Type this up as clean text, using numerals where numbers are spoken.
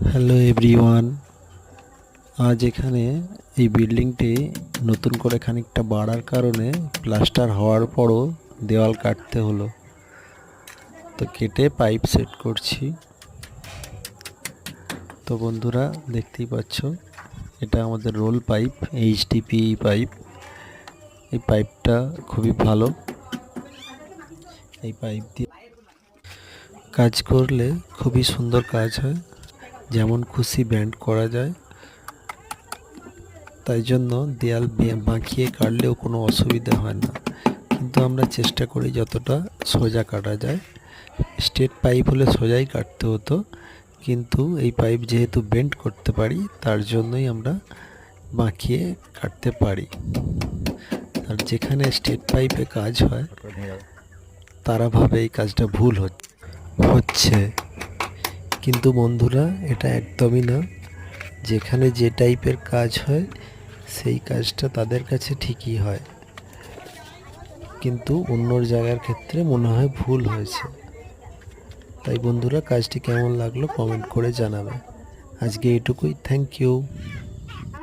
Hello everyone. আজ এখানে এই বিল্ডিংটি নতুন করে খানিকটা বাড়ার কারণে প্লাস্টার হওয়ার পরও দেওয়াল কাটতে হলো, তো কেটে পাইপ সেট করছি। তো বন্ধুরা দেখতেই পাচ্ছ, এটা আমাদের রোল পাইপ, এইচডিপি পাইপ। এই পাইপটা খুবই ভালো। এই পাইপ দিয়ে কাজ করলে খুবই সুন্দর কাজ হয়, যেমন খুশি ব্যান্ড করা যায়। তাই জন্য দেয়াল বাঁকিয়ে কাটলেও কোনো অসুবিধা হয় না, কিন্তু আমরা চেষ্টা করি যতটা সোজা কাটা যায়। স্ট্রেট পাইপ হলে সোজাই কাটতে হতো, কিন্তু এই পাইপ যেহেতু বেন্ড করতে পারি তার জন্যই আমরা বাঁকিয়ে কাটতে পারি। আর যেখানে স্ট্রেট পাইপে কাজ হয় তারা ভাবে এই কাজটা ভুল হচ্ছে, কিন্তু বন্ধুরা এটা একদমই না। যেখানে যে টাইপের কাজ হয় সেই কাজটা তাদের কাছে ঠিকই হয়, কিন্তু অন্য জায়গার ক্ষেত্রে মনে হয় ভুল হয়েছে। তাই বন্ধুরা কাজটি কেমন লাগলো কমেন্ট করে জানাবে। আজকে এটুকুই, থ্যাংক ইউ।